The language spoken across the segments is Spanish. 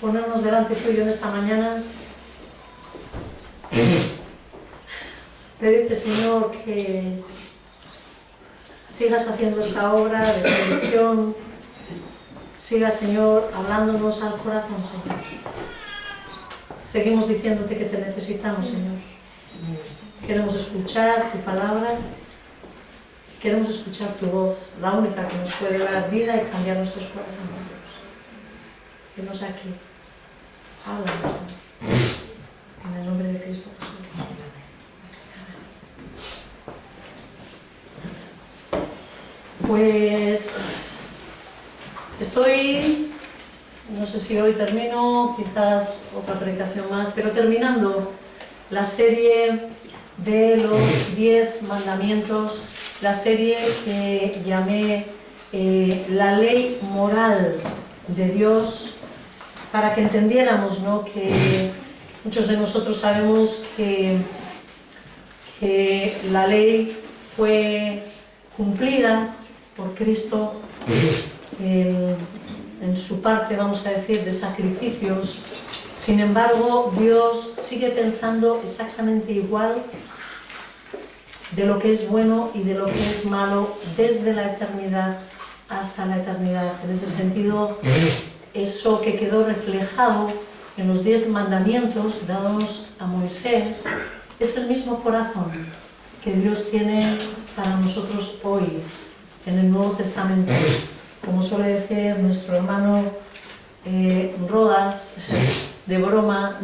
ponernos delante tuyo en esta mañana. Pedirte, Señor, que sigas haciendo esa obra de bendición. Sigas, Señor, hablándonos al corazón, Señor. Seguimos diciéndote que te necesitamos, Señor. Queremos escuchar tu palabra. Queremos escuchar tu voz, la única que nos puede dar vida y cambiar nuestros corazones. Venos aquí. Háblanos, Señor. En el nombre de Cristo Jesús. Pues estoy, no sé si hoy termino, quizás otra predicación más, pero terminando la serie de los 10 mandamientos, la serie que llamé la ley moral de Dios, para que entendiéramos, ¿no?, que muchos de nosotros sabemos que la ley fue cumplida por Cristo en su parte, vamos a decir, de sacrificios. Sin embargo, Dios sigue pensando exactamente igual de lo que es bueno y de lo que es malo desde la eternidad hasta la eternidad. En ese sentido, eso que quedó reflejado en los 10 mandamientos dados a Moisés es el mismo corazón que Dios tiene para nosotros hoy en el Nuevo Testamento. Como suele decir nuestro hermano Rodas, de broma,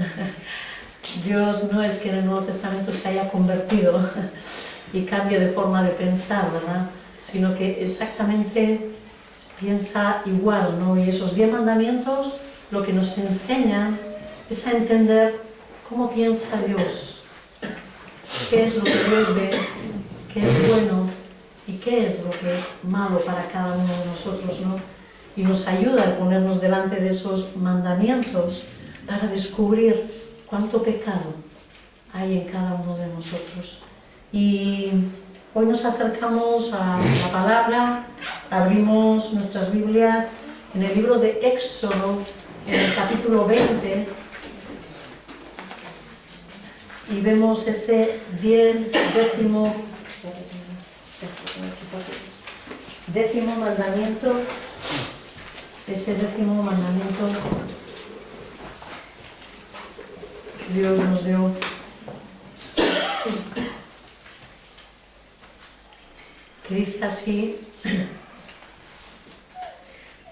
Dios no es que en el Nuevo Testamento se haya convertido y cambie de forma de pensar, ¿verdad?, sino que exactamente piensa igual, ¿no? Y esos 10 mandamientos lo que nos enseñan es a entender cómo piensa Dios, qué es lo que Dios ve, qué es bueno y qué es lo que es malo para cada uno de nosotros, ¿no? Y nos ayuda a ponernos delante de esos mandamientos para descubrir cuánto pecado hay en cada uno de nosotros. Y hoy nos acercamos a la palabra, abrimos nuestras Biblias en el libro de Éxodo, en el capítulo 20, y vemos ese décimo mandamiento, ese décimo mandamiento que Dios nos dio. Que dice así: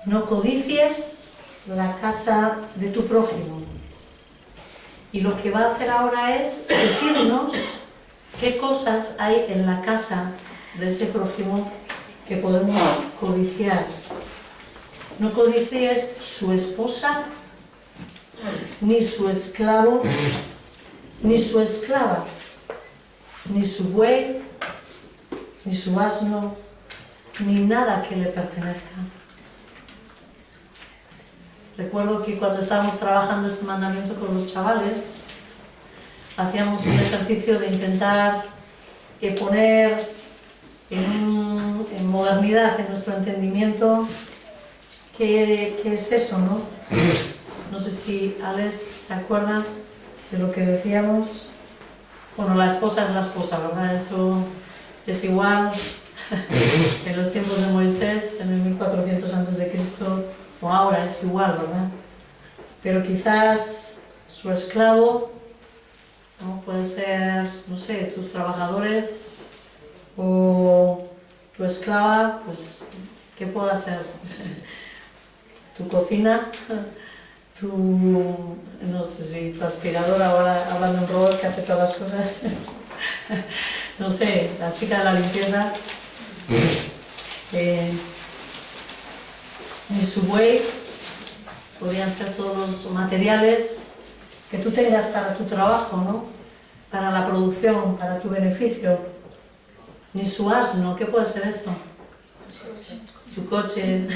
no codicies la casa de tu prójimo. Y lo que va a hacer ahora es decirnos qué cosas hay en la casa de ese prójimo que podemos codiciar. No codicies su esposa, ni su esclavo, ni su esclava, ni su buey, ni su asno, ni nada que le pertenezca. Recuerdo que cuando estábamos trabajando este mandamiento con los chavales, hacíamos un ejercicio de intentar poner en modernidad, en nuestro entendimiento, qué es eso, ¿no? No sé si Alex se acuerda de lo que decíamos. Bueno, la esposa es la esposa, ¿verdad? Eso es igual en los tiempos de Moisés, en el 1400 a.C., o ahora es igual, ¿verdad? Pero quizás su esclavo, ¿no?, puede ser, no sé, tus trabajadores, o tu esclava, pues, ¿qué puede ser? Tu cocina, no sé si tu aspiradora, ahora hablando en robot que hace todas las cosas, no sé, la chica de la limpieza, ni su buey, podrían ser todos los materiales que tú tengas para tu trabajo, ¿no?, para la producción, para tu beneficio, ni su asno. ¿Qué puede ser esto? Tu coche.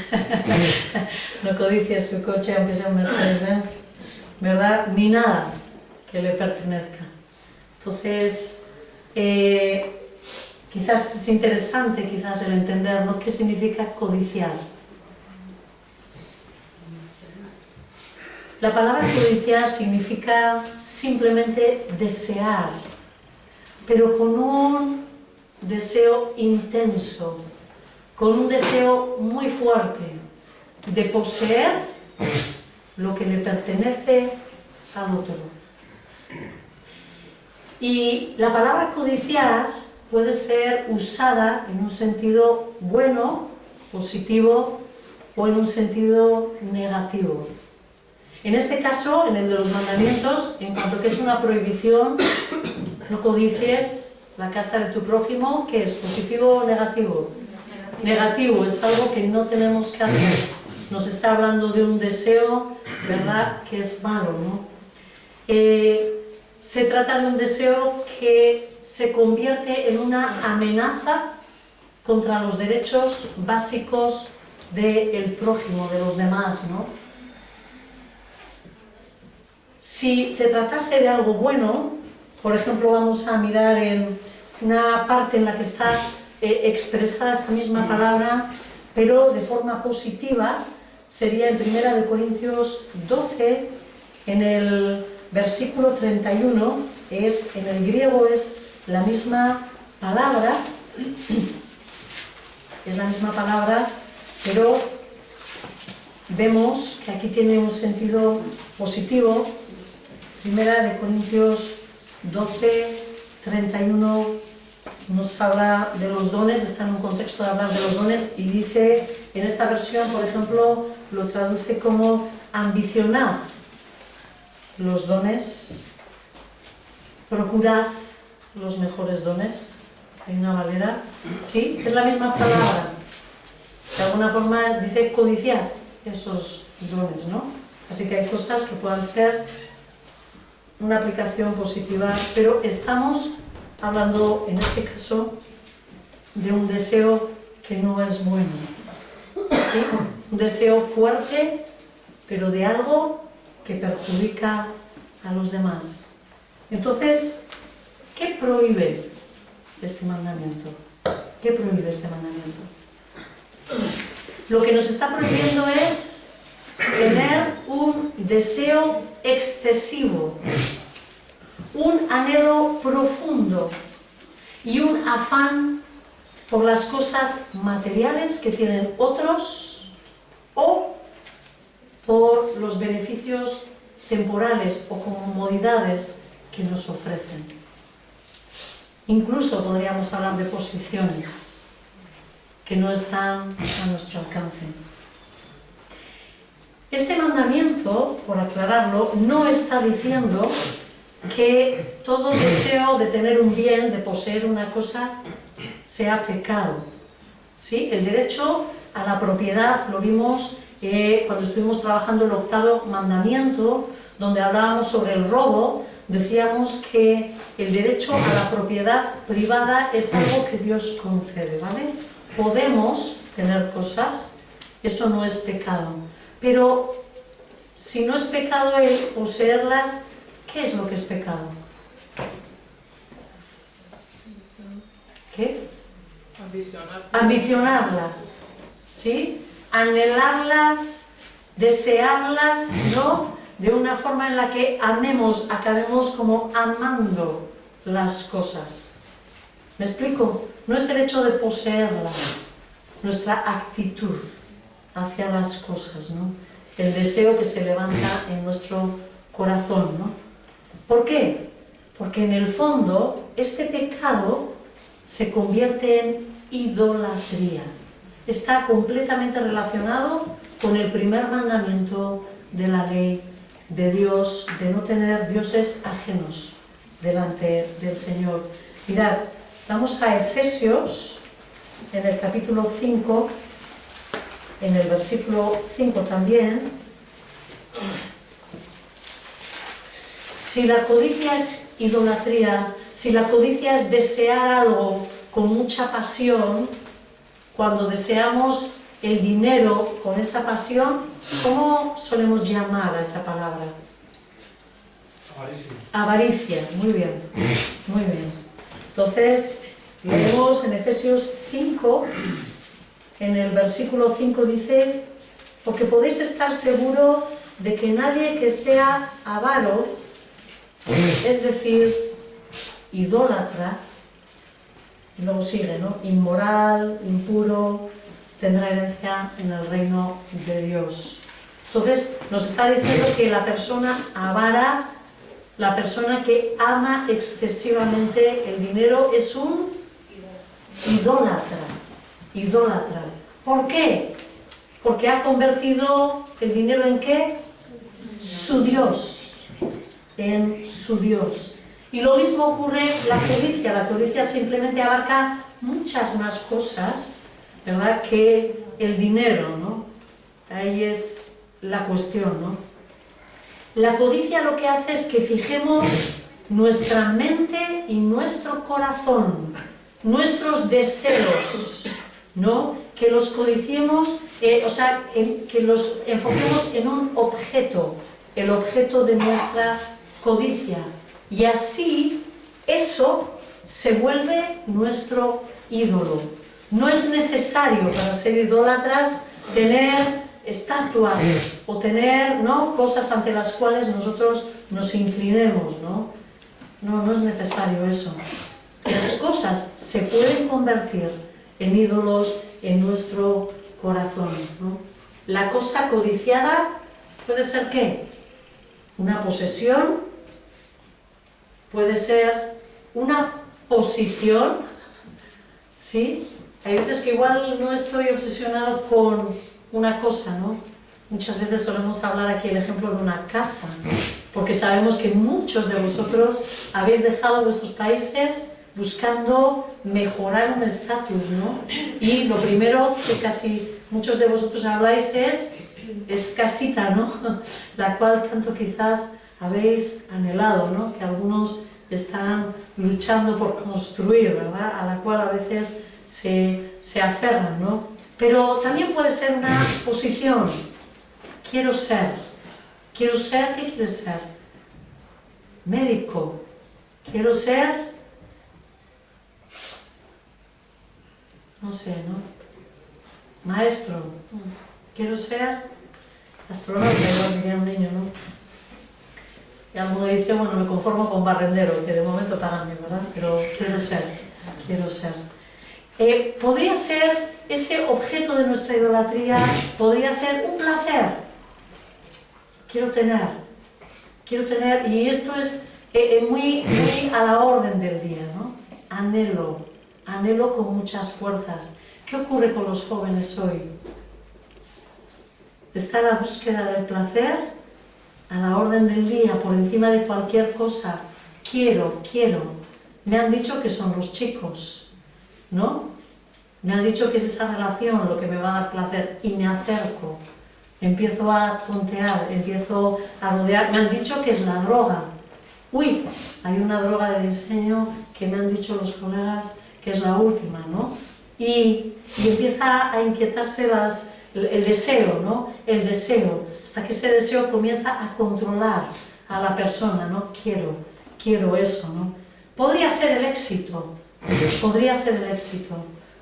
No codicies su coche, aunque sea un Mercedes-Benz, ¿verdad? Ni nada que le pertenezca. Entonces, quizás es interesante el entender, ¿no?, qué significa codiciar. La palabra codiciar significa simplemente desear, pero con un deseo intenso, con un deseo muy fuerte de poseer lo que le pertenece al otro. Y la palabra codiciar puede ser usada en un sentido bueno, positivo, o en un sentido negativo. En este caso, en el de los mandamientos, en cuanto que es una prohibición, no codicies la casa de tu prójimo, ¿qué es? ¿Positivo o negativo? Negativo, es algo que no tenemos que hacer. Nos está hablando de un deseo, ¿verdad?, que es malo, ¿no? Se trata de un deseo que se convierte en una amenaza contra los derechos básicos del prójimo, de los demás, ¿no? Si se tratase de algo bueno, por ejemplo, vamos a mirar en una parte en la que está expresada esta misma palabra, pero de forma positiva, sería en 1 Corintios 12, en el versículo 31, en el griego es la misma palabra, pero vemos que aquí tiene un sentido positivo. 1 Corintios 12, 31 nos habla de los dones, está en un contexto de hablar de los dones, y dice, en esta versión, por ejemplo, lo traduce como ambicionad los dones, procurad los mejores dones. Hay una Valera, ¿sí? Es la misma palabra. De alguna forma dice codiciar esos dones, ¿no? Así que hay cosas que puedan ser una aplicación positiva, pero estamos hablando en este caso de un deseo que no es bueno, ¿sí? Un deseo fuerte, pero de algo que perjudica a los demás. Entonces, ¿qué prohíbe este mandamiento? ¿Qué prohíbe este mandamiento? Lo que nos está prohibiendo es tener un deseo excesivo, un anhelo profundo y un afán por las cosas materiales que tienen otros o por los beneficios temporales o comodidades que nos ofrecen. Incluso podríamos hablar de posiciones que no están a nuestro alcance. Este mandamiento, por aclararlo, no está diciendo que todo deseo de tener un bien, de poseer una cosa, sea pecado. ¿Sí? El derecho a la propiedad lo vimos cuando estuvimos trabajando el 8º mandamiento, donde hablábamos sobre el robo. Decíamos que el derecho a la propiedad privada es algo que Dios concede, ¿vale? Podemos tener cosas, eso no es pecado. Pero si no es pecado el poseerlas, ¿qué es lo que es pecado? ¿Qué? Ambicionarlas, ¿sí? Anhelarlas, desearlas, ¿no? De una forma en la que acabemos como amando las cosas. ¿Me explico? No es el hecho de poseerlas, nuestra actitud hacia las cosas, ¿no? El deseo que se levanta en nuestro corazón, ¿no? ¿Por qué? Porque en el fondo este pecado se convierte en idolatría. Está completamente relacionado con el primer mandamiento de la ley de Dios, de no tener dioses ajenos delante del Señor. Mirad, vamos a Efesios, en el capítulo 5, en el versículo 5 también. Si la codicia es idolatría, si la codicia es desear algo con mucha pasión, cuando deseamos el dinero con esa pasión, ¿cómo solemos llamar a esa palabra? Avaricia. Avaricia, muy bien, muy bien. Entonces, leemos en Efesios 5, en el versículo 5 dice: porque podéis estar seguro de que nadie que sea avaro, es decir, idólatra, y luego sigue, ¿no? Inmoral, impuro, tendrá herencia en el reino de Dios. Entonces nos está diciendo que la persona avara, la persona que ama excesivamente el dinero, es un idólatra. Idólatra. ¿Por qué? Porque ha convertido el dinero ¿en qué? Su Dios. En su Dios. Y lo mismo ocurre la codicia. La codicia simplemente abarca muchas más cosas, ¿verdad?, que el dinero, ¿no? Ahí es la cuestión, ¿no? La codicia lo que hace es que fijemos nuestra mente y nuestro corazón, nuestros deseos, ¿no? Que los codiciemos, que los enfoquemos en un objeto, el objeto de nuestra codicia. Y así, eso se vuelve nuestro ídolo. No es necesario para ser idólatras tener estatuas o tener, ¿no?, cosas ante las cuales nosotros nos inclinemos, ¿no? No es necesario eso. Las cosas se pueden convertir en ídolos en nuestro corazón, ¿no? La cosa codiciada puede ser ¿qué? Una posesión, puede ser una posición, ¿sí? Hay veces que igual no estoy obsesionado con una cosa, ¿no? Muchas veces solemos hablar aquí el ejemplo de una casa, porque sabemos que muchos de vosotros habéis dejado vuestros países buscando mejorar un estatus, ¿no? Y lo primero que casi muchos de vosotros habláis es casita, ¿no? La cual tanto quizás habéis anhelado, ¿no? Que algunos están luchando por construir, ¿verdad? A la cual a veces se aferran, ¿no? Pero también puede ser una posición. Quiero ser, ¿qué quieres ser? Médico. Quiero ser, no sé, ¿no? Maestro. Quiero ser astronauta, igual diría un niño, ¿no? Y alguno dice, bueno, me conformo con barrendero, que de momento pagan bien, ¿verdad? Pero quiero ser. Podría ser ese objeto de nuestra idolatría, podría ser un placer. Quiero tener, y esto es muy a la orden del día, ¿no? Anhelo con muchas fuerzas. ¿Qué ocurre con los jóvenes hoy? Está la búsqueda del placer a la orden del día, por encima de cualquier cosa. Quiero. Me han dicho que son los chicos, ¿no? Me han dicho que es esa relación lo que me va a dar placer y me acerco. Empiezo a tontear, empiezo a rodear. Me han dicho que es la droga. Uy, hay una droga de diseño que me han dicho los colegas que es la última, ¿no? Y empieza a inquietarse el deseo, ¿no? El deseo, hasta que ese deseo comienza a controlar a la persona, ¿no? Quiero eso, ¿no? Podría ser el éxito.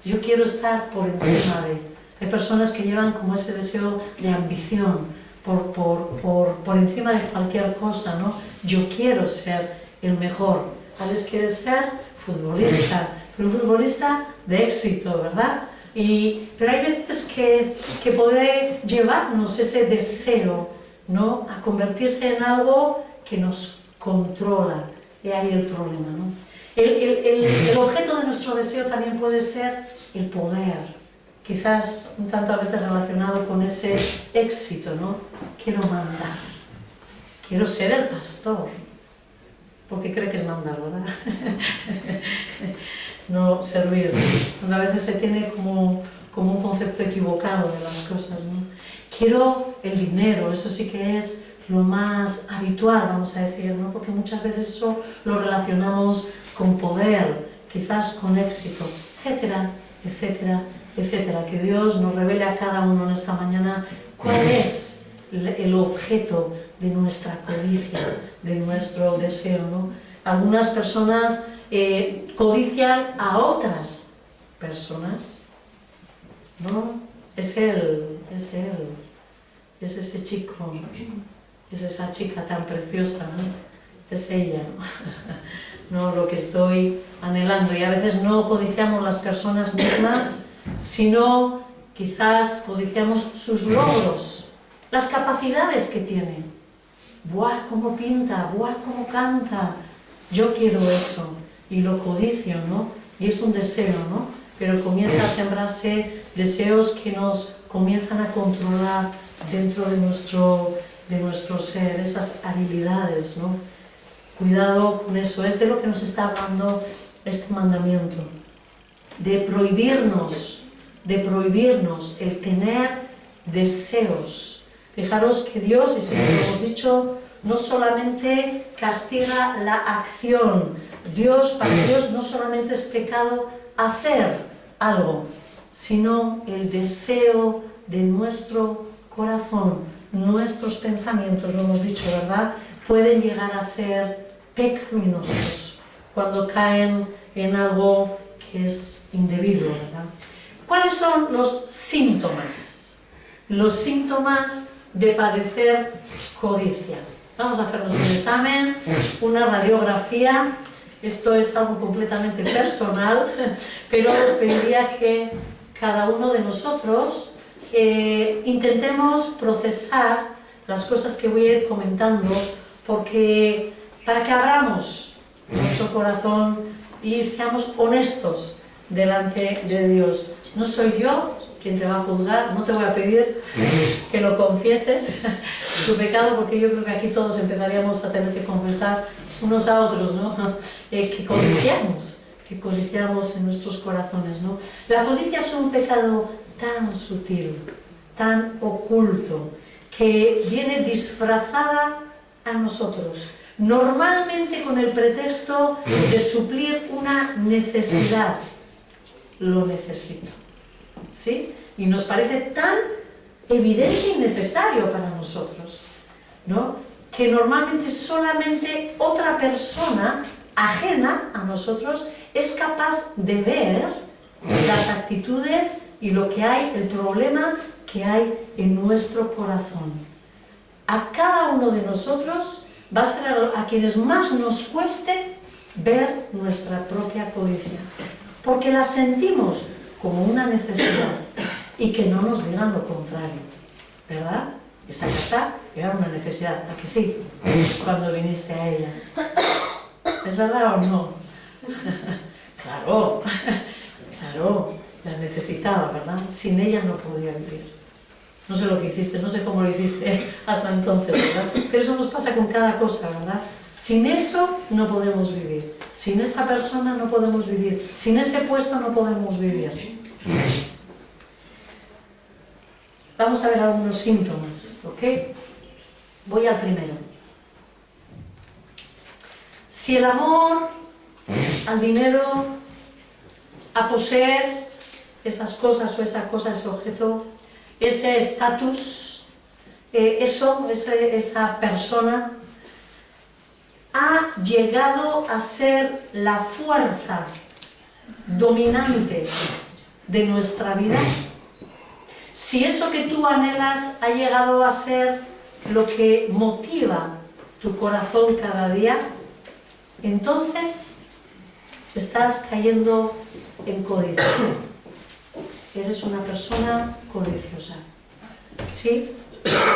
Yo quiero estar por encima de... Hay personas que llevan como ese deseo de ambición, por encima de cualquier cosa, ¿no? Yo quiero ser el mejor. Alex quiere ser futbolista, pero un futbolista de éxito, ¿verdad? Pero hay veces que puede llevarnos ese deseo, ¿no?, a convertirse en algo que nos controla. Y ahí el problema, ¿no? El objeto de nuestro deseo también puede ser el poder, quizás un tanto a veces relacionado con ese éxito, ¿no? Quiero mandar, quiero ser el pastor, porque cree que es mandar, ¿verdad? No servir, cuando a veces se tiene como un concepto equivocado de las cosas, ¿no? Quiero el dinero, eso sí que es lo más habitual, vamos a decir, ¿no? Porque muchas veces eso lo relacionamos con poder, quizás con éxito, etcétera, etcétera, etcétera. Que Dios nos revele a cada uno en esta mañana cuál es el objeto de nuestra codicia, de nuestro deseo, ¿no? Algunas personas codician a otras personas, ¿no? Es él. es ese chico, es esa chica tan preciosa, ¿no? Es ella, ¿no? Lo que estoy anhelando. Y a veces no codiciamos las personas mismas, sino quizás codiciamos sus logros, las capacidades que tiene. ¡Buah, cómo pinta! ¡Buah, cómo canta! Yo quiero eso, y lo codicio, ¿no? Y es un deseo, ¿no? Pero comienza a sembrarse deseos que nos comienzan a controlar dentro de nuestro ser, esas habilidades, ¿no? Cuidado con eso, es de lo que nos está hablando este mandamiento, de prohibirnos el tener deseos. Fijaros que Dios, y siempre lo hemos dicho, no solamente castiga la acción. Para Dios no solamente es pecado hacer algo, sino el deseo de nuestro corazón, nuestros pensamientos, lo hemos dicho, ¿verdad? Pueden llegar a ser pecaminosos cuando caen en algo que es indebido, ¿verdad? ¿Cuáles son los síntomas? Los síntomas de padecer codicia. Vamos a hacernos un examen, una radiografía. Esto es algo completamente personal, pero os pediría que cada uno de nosotros intentemos procesar las cosas que voy a ir comentando, porque para que abramos nuestro corazón y seamos honestos delante de Dios. No soy yo quien te va a juzgar, no te voy a pedir que lo confieses, tu pecado, porque yo creo que aquí todos empezaríamos a tener que confesar unos a otros, ¿no? Que codiciamos en nuestros corazones, ¿no? La codicia es un pecado tan sutil, tan oculto, que viene disfrazada a nosotros, normalmente con el pretexto de suplir una necesidad. Lo necesito, ¿sí? Y nos parece tan evidente y necesario para nosotros, ¿no? Que normalmente solamente otra persona ajena a nosotros es capaz de ver las actitudes y lo que hay, el problema que hay en nuestro corazón. A cada uno de nosotros va a ser a quienes más nos cueste ver nuestra propia codicia, porque la sentimos como una necesidad y que no nos digan lo contrario, ¿verdad? Esa casa era una necesidad, ¿a que sí? Cuando viniste a ella. ¿Es verdad o no? Claro, claro, la necesitaba, ¿verdad? Sin ella no podía vivir. No sé lo que hiciste, no sé cómo lo hiciste hasta entonces, ¿verdad? Pero eso nos pasa con cada cosa, ¿verdad? Sin eso no podemos vivir. Sin esa persona no podemos vivir. Sin ese puesto no podemos vivir. Vamos a ver algunos síntomas, ¿ok? Voy al primero. Si el amor al dinero, a poseer esas cosas o esa cosa, ese objeto, ese estatus, esa persona ha llegado a ser la fuerza dominante de nuestra vida, si eso que tú anhelas ha llegado a ser lo que motiva tu corazón cada día, entonces estás cayendo en codicia. Eres una persona codiciosa, ¿sí?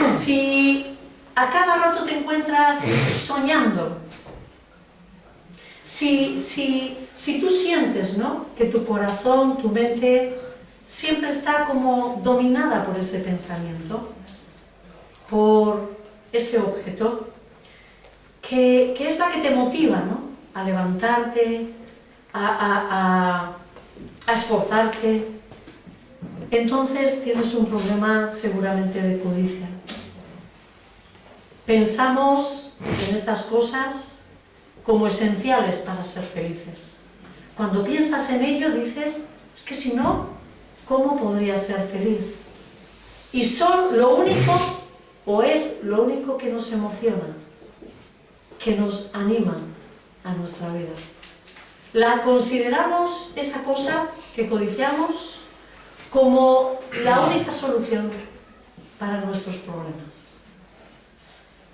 Si a cada rato te encuentras soñando, si tú sientes, ¿no?, que tu corazón, tu mente, siempre está como dominada por ese pensamiento, por ese objeto, que es la que te motiva, ¿no?, a levantarte, a esforzarte, entonces tienes un problema seguramente de codicia. Pensamos en estas cosas como esenciales para ser felices. Cuando piensas en ello dices, es que si no, ¿cómo podría ser feliz? Y son lo único, o es lo único que nos emociona, que nos anima a nuestra vida. La consideramos, esa cosa que codiciamos, como la única solución para nuestros problemas.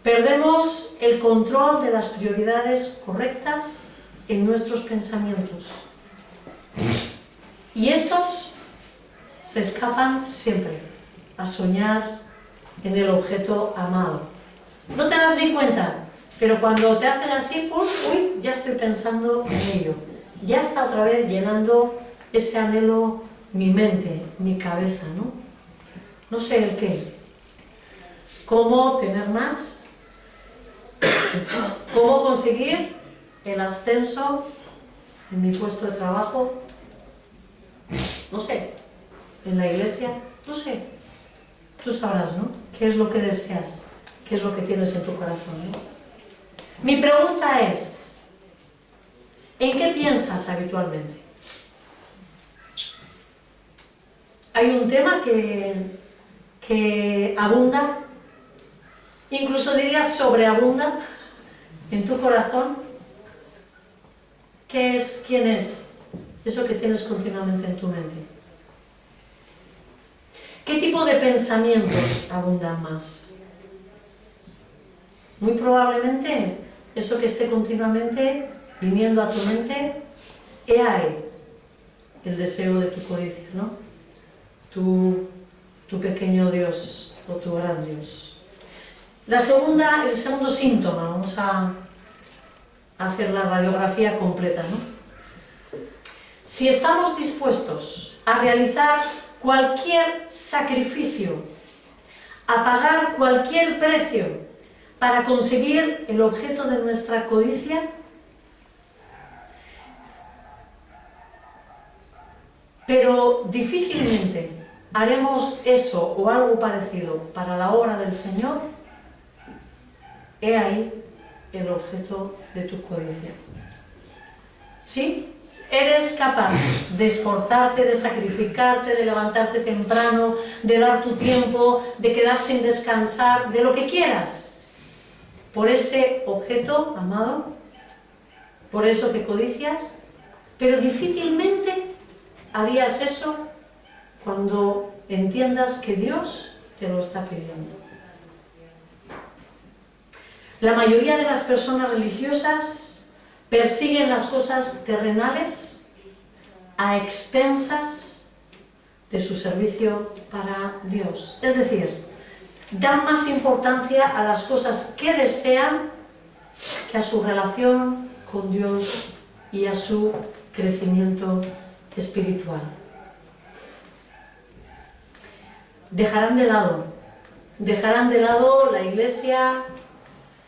Perdemos el control de las prioridades correctas en nuestros pensamientos. Y estos se escapan siempre a soñar en el objeto amado. No te das ni cuenta, pero cuando te hacen así, pues, uy, ya estoy pensando en ello. Ya está otra vez llenando ese anhelo mi mente, mi cabeza, ¿no? No sé el qué. ¿Cómo tener más? ¿Cómo conseguir el ascenso en mi puesto de trabajo? No sé. ¿En la iglesia? No sé. Tú sabrás, ¿no? ¿Qué es lo que deseas? ¿Qué es lo que tienes en tu corazón, ¿no? Mi pregunta es, ¿en qué piensas habitualmente? Hay un tema que abunda, incluso diría sobreabunda en tu corazón. ¿Qué es? ¿Quién es? Eso que tienes continuamente en tu mente. ¿Qué tipo de pensamientos abundan más? Muy probablemente eso que esté continuamente viniendo a tu mente, he ahí el deseo de tu codicia, ¿no? Tu pequeño Dios o tu gran Dios. El segundo síntoma, vamos a hacer la radiografía completa, ¿no? Si estamos dispuestos a realizar cualquier sacrificio, a pagar cualquier precio para conseguir el objeto de nuestra codicia, pero difícilmente haremos eso o algo parecido para la obra del Señor, he ahí el objeto de tu codicia. ¿Sí? Eres capaz de esforzarte, de sacrificarte, de levantarte temprano, de dar tu tiempo, de quedar sin descansar, de lo que quieras, por ese objeto amado, por eso que codicias, pero difícilmente harías eso cuando entiendas que Dios te lo está pidiendo. La mayoría de las personas religiosas persiguen las cosas terrenales a expensas de su servicio para Dios. Es decir, dan más importancia a las cosas que desean que a su relación con Dios y a su crecimiento espiritual. Dejarán de lado la iglesia,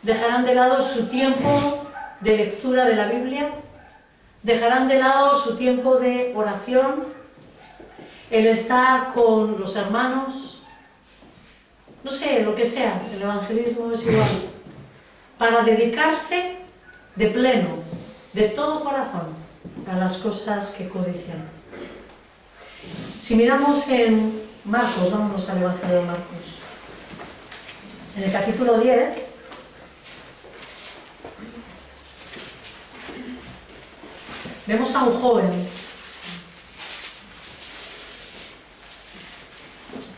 dejarán de lado su tiempo de lectura de la Biblia, dejarán de lado su tiempo de oración, el estar con los hermanos, no sé, lo que sea, el evangelismo es igual, para dedicarse de pleno, de todo corazón, a las cosas que codician. Si miramos en Marcos, vámonos al Evangelio de Marcos, en el capítulo 10, vemos a un joven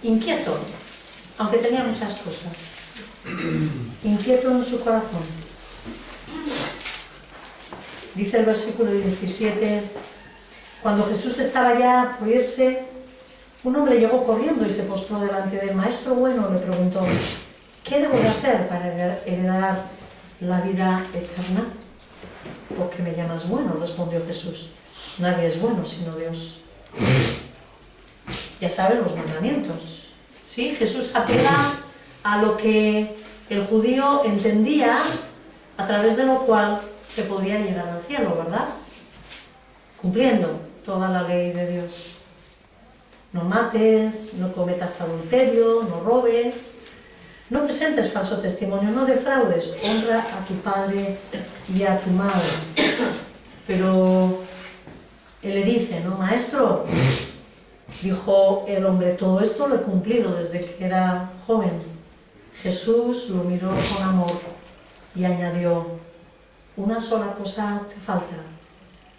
inquieto, aunque tenía muchas cosas, inquieto en su corazón. Dice el versículo 17, cuando Jesús estaba ya por irse, un hombre llegó corriendo y se postró delante del maestro bueno, le preguntó, ¿qué debo de hacer para heredar la vida eterna? ¿Por qué me llamas bueno?, respondió Jesús. Nadie es bueno sino Dios. Ya sabes los mandamientos. Sí, Jesús apela a lo que el judío entendía, a través de lo cual se podía llegar al cielo, ¿verdad? Cumpliendo toda la ley de Dios. No mates, no cometas adulterio, no robes, no presentes falso testimonio, no defraudes, honra a tu padre y a tu madre. Pero él le dice, ¿no? Maestro, dijo el hombre, todo esto lo he cumplido desde que era joven. Jesús lo miró con amor y añadió, una sola cosa te falta.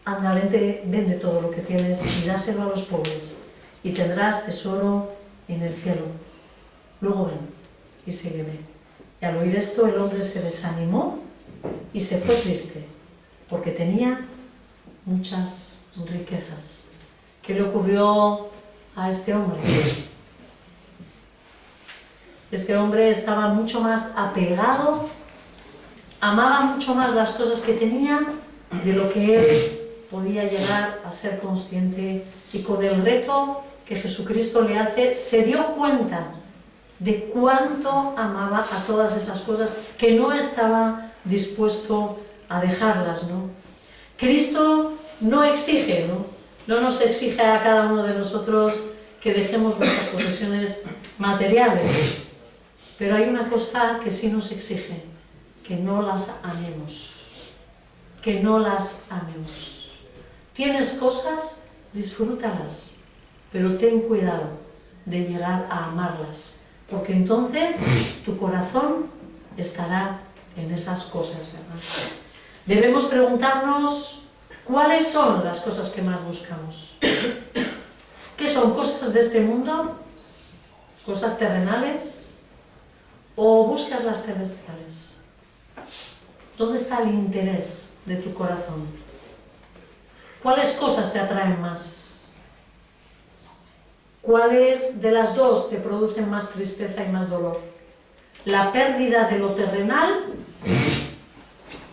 Anda, vende todo lo que tienes y dáselo a los pobres y tendrás tesoro en el cielo. luego ven y sígueme. Y al oír esto el hombre se desanimó y se fue triste, porque tenía muchas riquezas. ¿Qué le ocurrió a este hombre? Este hombre estaba mucho más apegado, amaba mucho más las cosas que tenía de lo que él podía llegar a ser consciente, y con el reto que Jesucristo le hace, se dio cuenta de cuánto amaba a todas esas cosas, que no estaba dispuesto a dejarlas, ¿no? Cristo no exige, no nos exige a cada uno de nosotros que dejemos nuestras posesiones materiales, pero hay una cosa que sí nos exige, que no las amemos, que no las amemos. ¿Tienes cosas? Disfrútalas, pero ten cuidado de llegar a amarlas, porque entonces tu corazón estará en esas cosas, ¿verdad? Debemos preguntarnos cuáles son las cosas que más buscamos. ¿Qué son? ¿Cosas de este mundo? ¿Cosas terrenales? ¿O buscas las celestiales? ¿Dónde está el interés de tu corazón? ¿Cuáles cosas te atraen más? ¿Cuáles de las dos te producen más tristeza y más dolor? ¿La pérdida de lo terrenal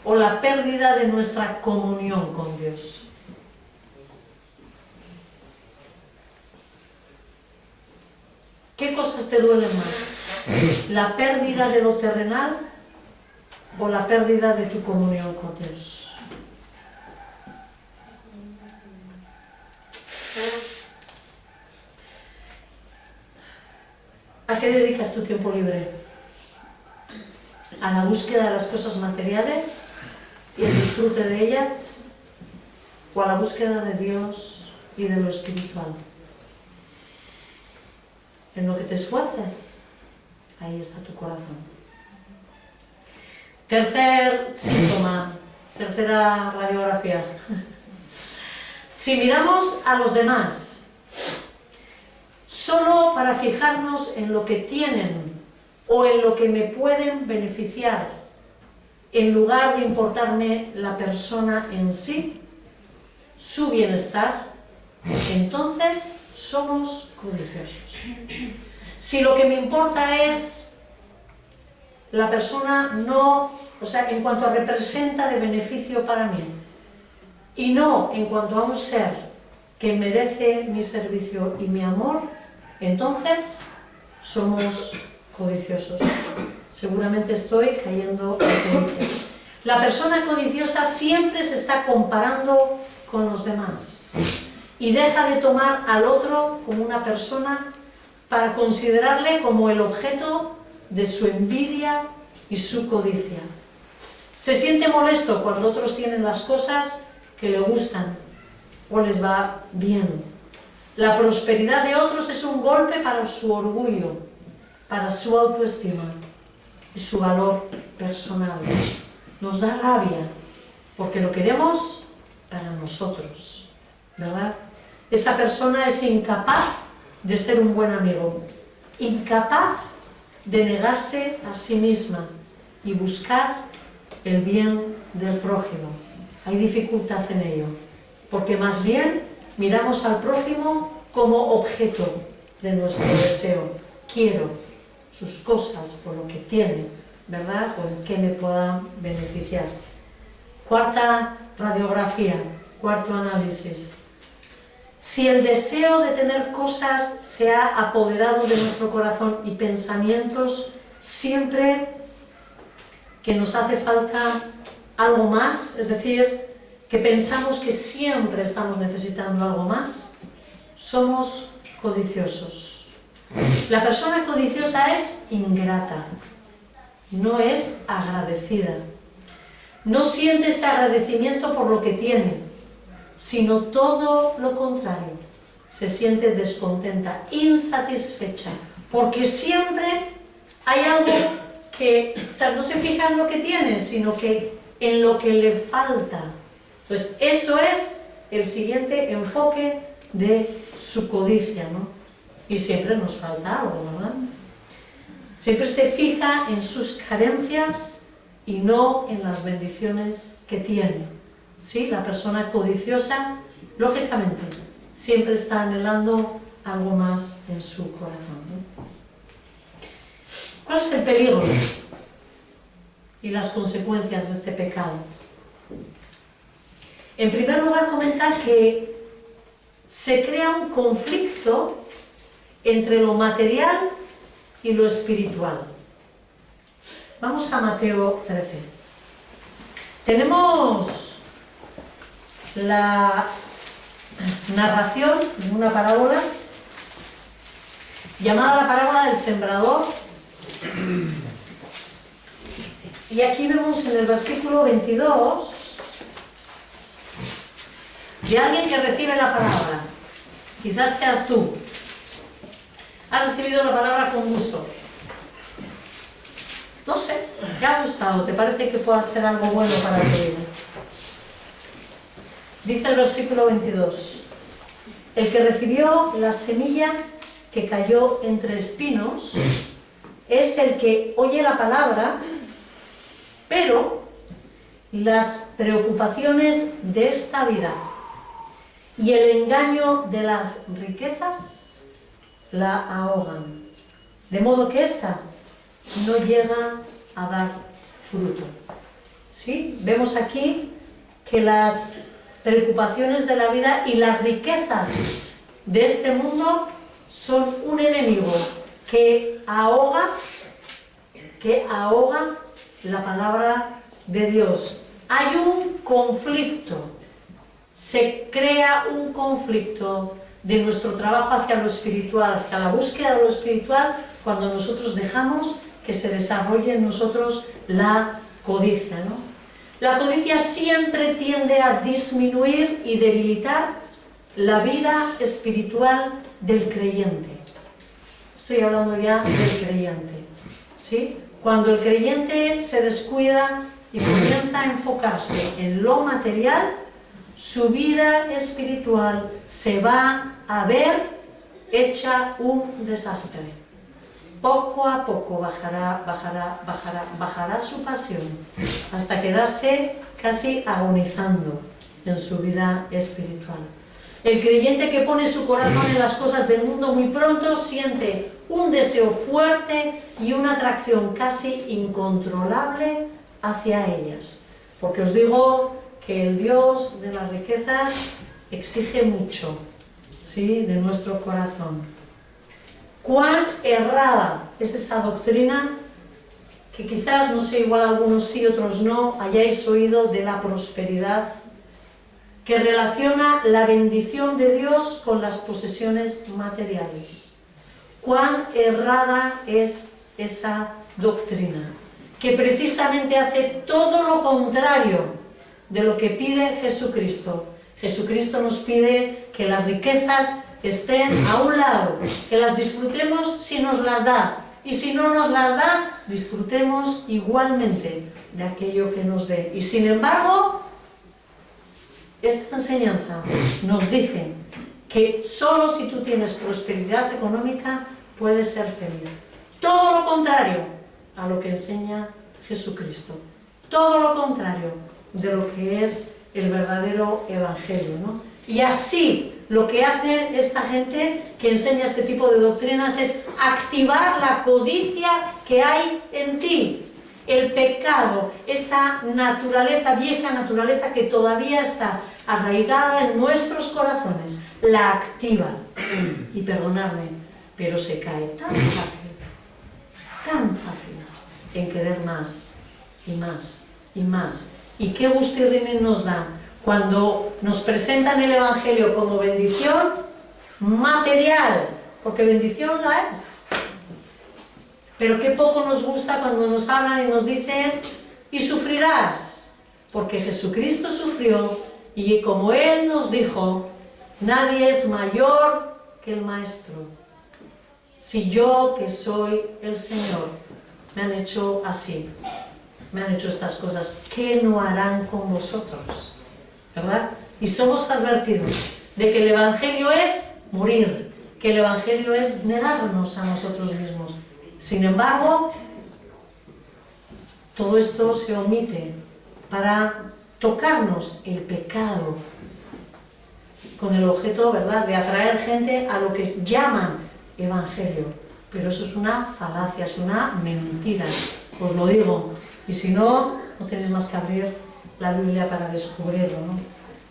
o la pérdida de nuestra comunión con Dios? ¿Qué cosas te duelen más? ¿La pérdida de lo terrenal o la pérdida de tu comunión con Dios? ¿A qué dedicas tu tiempo libre? ¿A la búsqueda de las cosas materiales y el disfrute de ellas? ¿O a la búsqueda de Dios y de lo espiritual? En lo que te esfuerzas, ahí está tu corazón. Tercer síntoma, tercera radiografía. Si miramos a los demás solo para fijarnos en lo que tienen o en lo que me pueden beneficiar, en lugar de importarme la persona en sí, su bienestar, entonces somos codiciosos. Si lo que me importa es la persona, en cuanto a representa de beneficio para mí, y no en cuanto a un ser que merece mi servicio y mi amor, entonces somos codiciosos. Seguramente estoy cayendo en codicia. La persona codiciosa siempre se está comparando con los demás y deja de tomar al otro como una persona para considerarle como el objeto de su envidia y su codicia. Se siente molesto cuando otros tienen las cosas que le gustan o les va bien. La prosperidad de otros es un golpe para su orgullo, para su autoestima y su valor personal. Nos da rabia porque lo queremos para nosotros, ¿verdad? Esa persona es incapaz de ser un buen amigo, incapaz de negarse a sí misma y buscar el bien del prójimo. Hay dificultad en ello, porque más bien miramos al prójimo como objeto de nuestro deseo. Quiero sus cosas o lo que tiene, ¿verdad? O en qué me pueda beneficiar. Cuarta radiografía, cuarto análisis. Si el deseo de tener cosas se ha apoderado de nuestro corazón y pensamientos, siempre que nos hace falta algo más, es decir, que pensamos que siempre estamos necesitando algo más, somos codiciosos. La persona codiciosa es ingrata, no es agradecida. No siente ese agradecimiento por lo que tiene, sino todo lo contrario. Se siente descontenta, insatisfecha, porque siempre hay algo que, no se fija en lo que tiene, sino que en lo que le falta. Entonces, eso es el siguiente enfoque de su codicia, ¿no? Y siempre nos falta algo, ¿verdad? Siempre se fija en sus carencias y no en las bendiciones que tiene. ¿Sí? La persona codiciosa, lógicamente, siempre está anhelando algo más en su corazón, ¿no? ¿Cuál es el peligro y las consecuencias de este pecado? En primer lugar, comentar que se crea un conflicto entre lo material y lo espiritual. Vamos a Mateo 13. Tenemos la narración de una parábola llamada la parábola del sembrador, y aquí vemos en el versículo 22 de alguien que recibe la palabra. Quizás seas tú. Has recibido la palabra con gusto. No sé, ¿te ha gustado? ¿Te parece que pueda ser algo bueno para tu vida? Dice el versículo 22. El que recibió la semilla que cayó entre espinos es el que oye la palabra, pero las preocupaciones de esta vida y el engaño de las riquezas la ahogan, de modo que ésta no llega a dar fruto. ¿Sí? Vemos aquí que las preocupaciones de la vida y las riquezas de este mundo son un enemigo que ahoga la palabra de Dios. Hay un conflicto, se crea un conflicto de nuestro trabajo hacia lo espiritual, hacia la búsqueda de lo espiritual, cuando nosotros dejamos que se desarrolle en nosotros la codicia, ¿no? La codicia siempre tiende a disminuir y debilitar la vida espiritual del creyente. Estoy hablando ya del creyente, ¿sí? Cuando el creyente se descuida y comienza a enfocarse en lo material, su vida espiritual se va a ver hecha un desastre. Poco a poco bajará su pasión hasta quedarse casi agonizando en su vida espiritual. El creyente que pone su corazón en las cosas del mundo muy pronto siente un deseo fuerte y una atracción casi incontrolable hacia ellas. Porque os digo que el Dios de las riquezas exige mucho, ¿sí?, de nuestro corazón. Cuán errada es esa doctrina que quizás, no sé, igual algunos sí, otros no, hayáis oído, de la prosperidad, que relaciona la bendición de Dios con las posesiones materiales. Cuán errada es esa doctrina, que precisamente hace todo lo contrario de lo que pide Jesucristo. Jesucristo nos pide que las riquezas estén a un lado, que las disfrutemos si nos las da, y si no nos las da, disfrutemos igualmente de aquello que nos dé. Y sin embargo, esta enseñanza nos dice que solo si tú tienes prosperidad económica puedes ser feliz. Todo lo contrario a lo que enseña Jesucristo. Todo lo contrario de lo que es el verdadero evangelio, ¿no? Y así lo que hace esta gente que enseña este tipo de doctrinas es activar la codicia que hay en ti. El pecado, esa naturaleza, vieja naturaleza que todavía está arraigada en nuestros corazones, la activa. Y perdonadme, pero se cae tan fácil en querer más y más y más. Y qué gusto y rimén nos da cuando nos presentan el Evangelio como bendición material, porque bendición la es. Pero qué poco nos gusta cuando nos hablan y nos dicen, y sufrirás, porque Jesucristo sufrió, y como Él nos dijo, nadie es mayor que el Maestro. Si yo, que soy el Señor, me han hecho así, me han hecho estas cosas, ¿qué no harán con vosotros? ¿Verdad? Y somos advertidos de que el Evangelio es morir, que el Evangelio es negarnos a nosotros mismos. Sin embargo, todo esto se omite para tocarnos el pecado con el objeto, ¿verdad?, de atraer gente a lo que llaman evangelio. Pero eso es una falacia, es una mentira, os lo digo. Y si no, no tenéis más que abrir la Biblia para descubrirlo, ¿no?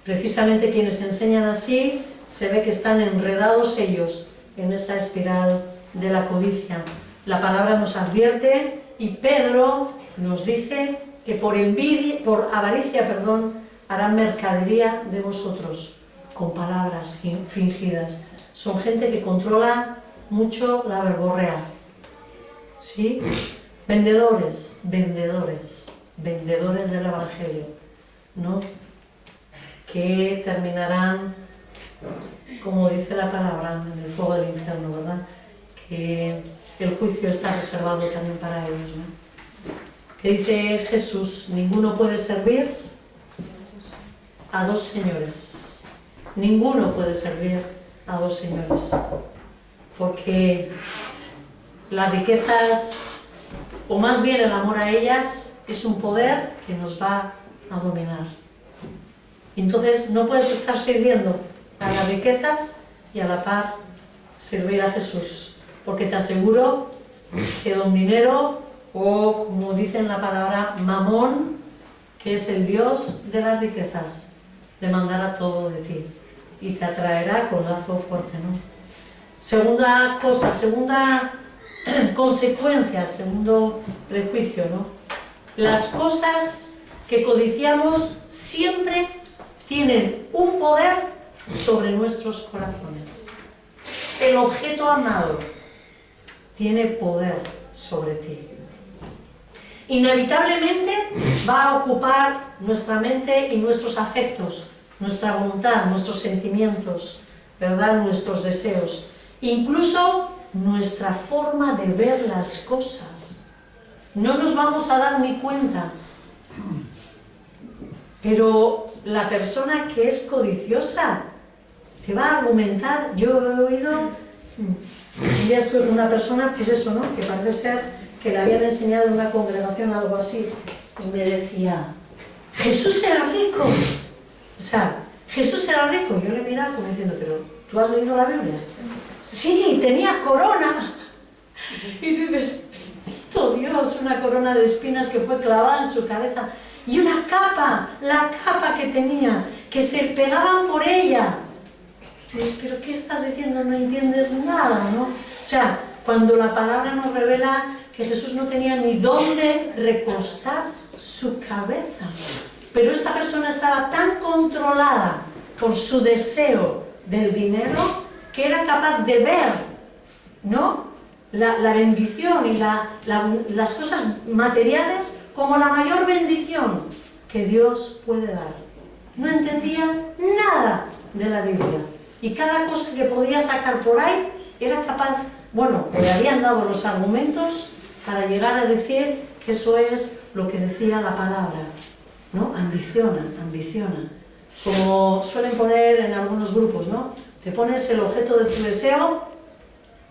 Precisamente quienes enseñan así, se ve que están enredados ellos en esa espiral de la codicia. La palabra nos advierte y Pedro nos dice que por avaricia, harán mercadería de vosotros con palabras fingidas. Son gente que controla mucho la verborrea, ¿sí? Vendedores del Evangelio, ¿no? Que terminarán, como dice la palabra, en el fuego del infierno, ¿verdad? Que el juicio está reservado también para ellos, ¿no? Que dice Jesús, ninguno puede servir a dos señores. Ninguno puede servir a dos señores. Porque las riquezas, o más bien el amor a ellas, es un poder que nos va a dominar. Entonces no puedes estar sirviendo a las riquezas y a la par servir a Jesús. Porque te aseguro que don dinero, o como dice en la palabra, mamón, que es el Dios de las riquezas, demandará todo de ti y te atraerá con lazo fuerte, ¿no? Segunda cosa, segunda consecuencia, segundo prejuicio, ¿no? Las cosas que codiciamos siempre tienen un poder sobre nuestros corazones. El objeto amado tiene poder sobre ti. Inevitablemente va a ocupar nuestra mente y nuestros afectos, nuestra voluntad, nuestros sentimientos, ¿verdad?, nuestros deseos, incluso nuestra forma de ver las cosas. No nos vamos a dar ni cuenta. Pero la persona que es codiciosa te va a argumentar. Yo he oído, un día estuve con una persona, pues eso, ¿no?, que parece ser que le habían enseñado en una congregación algo así, y me decía, Jesús era rico. O sea, Jesús era rico. Yo le miraba como diciendo, pero ¿tú has leído la Biblia? Sí, tenía corona. Y tú dices, bendito Dios, una corona de espinas que fue clavada en su cabeza. Y una capa, la capa que tenía, que se pegaban por ella. Y dices, pero ¿qué estás diciendo? No entiendes nada, ¿no? O sea, cuando la palabra nos revela que Jesús no tenía ni dónde recostar su cabeza. Pero esta persona estaba tan controlada por su deseo del dinero que era capaz de ver, ¿no?, la bendición y las cosas materiales como la mayor bendición que Dios puede dar. No entendía nada de la Biblia. Y cada cosa que podía sacar por ahí era capaz, bueno, le habían dado los argumentos para llegar a decir que eso es lo que decía la palabra, ¿no? Ambiciona. Como suelen poner en algunos grupos, ¿no? Te pones el objeto de tu deseo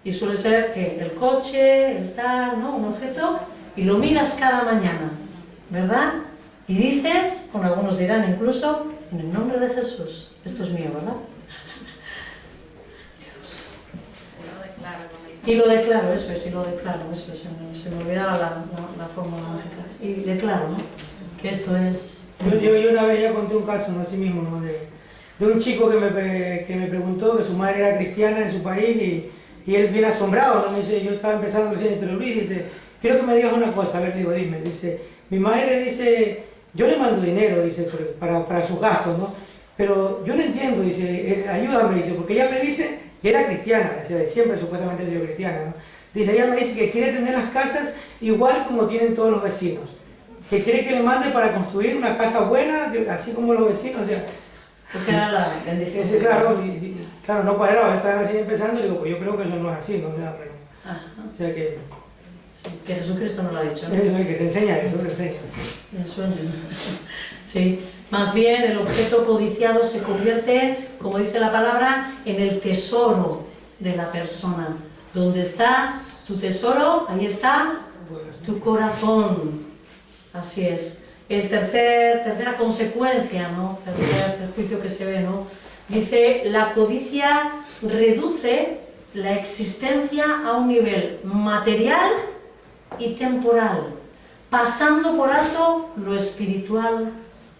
y suele ser que el coche, el tal, ¿no?, un objeto, y lo miras cada mañana, ¿verdad? Y dices, con algunos dirán incluso, en el nombre de Jesús, esto es mío, ¿verdad? Y lo declaro, eso es, se me olvidaba la fórmula mágica. Y declaro, ¿no?, que esto es... Yo una vez ya conté un caso, ¿no?, así mismo, ¿no?, de un chico que me preguntó que su madre era cristiana en su país y él viene asombrado, ¿no? Me dice, yo estaba empezando recién, pero Luis, dice, quiero que me digas una cosa, a ver, digo, dime, dice, mi madre dice, yo le mando dinero, dice, para sus gastos, ¿no? Pero yo no entiendo, dice, ayúdame, dice, porque ella me dice que era cristiana, o sea, siempre supuestamente ha sido cristiana, ¿no? Dice, ella me dice que quiere tener las casas igual como tienen todos los vecinos, que quiere que le mande para construir una casa buena, así como los vecinos, o sea... Porque era la bendición. Claro, no cuadraba, yo estaba recién empezando y digo, pues yo creo que eso no es así, ¿no? O sea que... Sí, que Jesucristo no lo ha dicho, ¿no? Eso es que se enseña, eso se enseña. El sueño. Sí, más bien el objeto codiciado se convierte, como dice la palabra, en el tesoro de la persona, donde está Tu tesoro, ahí está, tu corazón. Así es. Tercera consecuencia, ¿no? Tercer juicio que se ve, ¿no? Dice, la codicia reduce la existencia a un nivel material y temporal, pasando por alto lo espiritual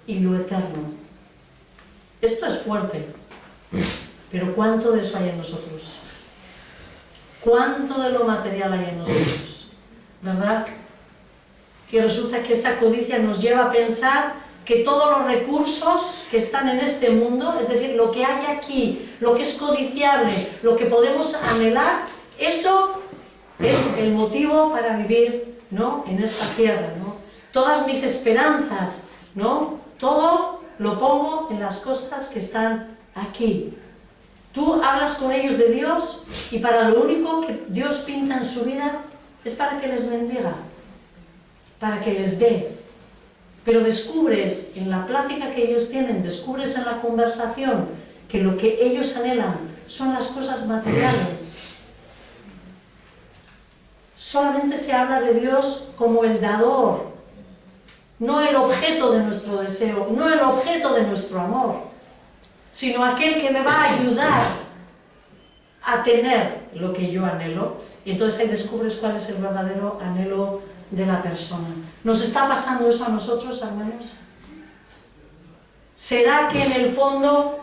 y lo eterno. Esto es fuerte, pero ¿cuánto de eso hay en nosotros? ¿Cuánto de lo material hay en nosotros? ¿Verdad? Que resulta que esa codicia nos lleva a pensar que todos los recursos que están en este mundo, es decir, lo que hay aquí, lo que es codiciable, lo que podemos anhelar, eso es el motivo para vivir, ¿no?, en esta tierra, ¿no? Todas mis esperanzas, ¿no?, todo lo pongo en las cosas que están aquí. Tú hablas con ellos de Dios y para lo único que Dios pinta en su vida es para que les bendiga, para que les dé. Pero descubres en la plática que ellos tienen, descubres en la conversación que lo que ellos anhelan son las cosas materiales. Solamente se habla de Dios como el dador, no el objeto de nuestro deseo, no el objeto de nuestro amor, sino aquel que me va a ayudar a tener lo que yo anhelo. Y entonces ahí descubres cuál es el verdadero anhelo de la persona. ¿Nos está pasando eso a nosotros, hermanos? ¿Será que en el fondo,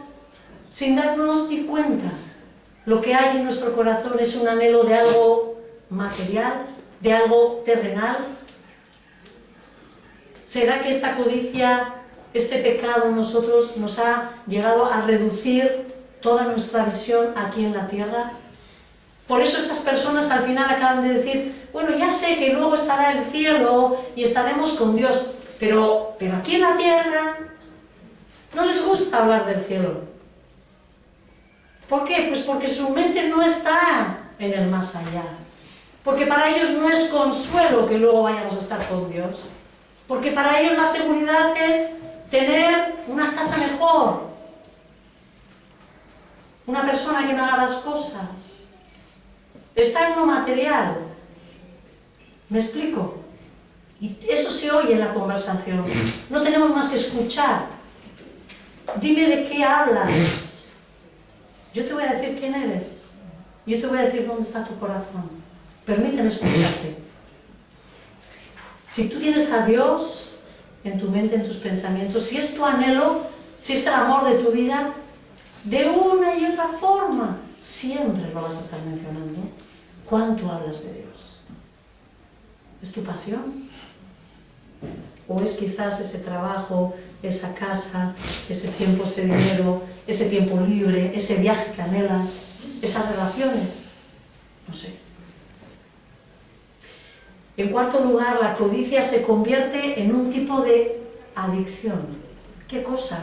sin darnos ni cuenta, lo que hay en nuestro corazón es un anhelo de algo material, de algo terrenal? ¿Será que esta codicia, este pecado en nosotros nos ha llegado a reducir toda nuestra visión aquí en la tierra? Por eso esas personas al final acaban de decir, bueno, ya sé que luego estará el cielo y estaremos con Dios, pero aquí en la tierra no les gusta hablar del cielo. ¿Por qué? Pues porque su mente no está en el más allá. Porque para ellos no es consuelo que luego vayamos a estar con Dios. Porque para ellos la seguridad es tener una casa mejor, una persona que me haga las cosas. Está en lo material. ¿Me explico? Y eso se oye en la conversación. No tenemos más que escuchar. Dime de qué hablas. Yo te voy a decir quién eres. Yo te voy a decir dónde está tu corazón. Permíteme escucharte. Si tú tienes a Dios en tu mente, en tus pensamientos, si es tu anhelo, si es el amor de tu vida, de una y otra forma, siempre lo vas a estar mencionando. ¿Cuánto hablas de Dios? ¿Es tu pasión? ¿O es quizás ese trabajo, esa casa, ese tiempo, ese dinero, ese tiempo libre, ese viaje que anhelas, esas relaciones? No sé. En cuarto lugar, la codicia se convierte en un tipo de adicción. ¿Qué cosa?